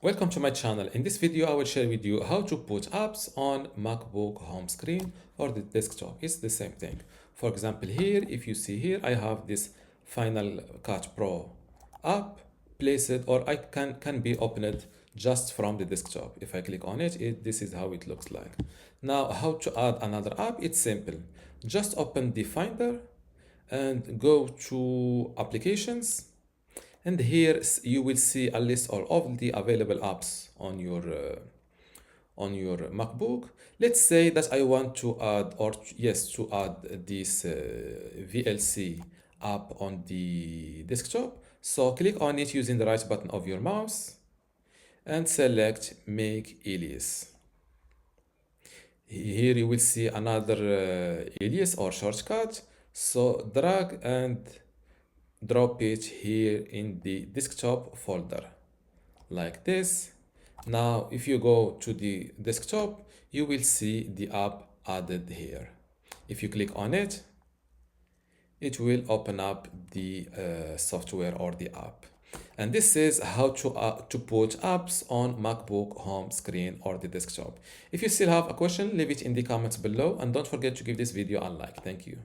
Welcome to my channel. In this video, I will share with you how to put apps on MacBook Home Screen or the desktop. It's the same thing. For example, here, if you see here, I have this Final Cut Pro app. Place it, or I can be opened just from the desktop. If I click on it, this is how it looks like. Now, how to add another app? It's simple. Just open the Finder and go to Applications. And here you will see a list of all of the available apps on your MacBook. Let's say that I want to add, or yes, to add this VLC app on the desktop. So click on it using the right button of your mouse and select Make Alias. Here you will see another alias or shortcut. So drag and drop it here in the desktop folder like this. Now if you go to the desktop, you will see the app added here. If you click on it, it will open up the software or the app. And this is how to put apps on MacBook Home Screen or the desktop. If you still have a question, leave it in the comments below, and don't forget to give this video a like. Thank you.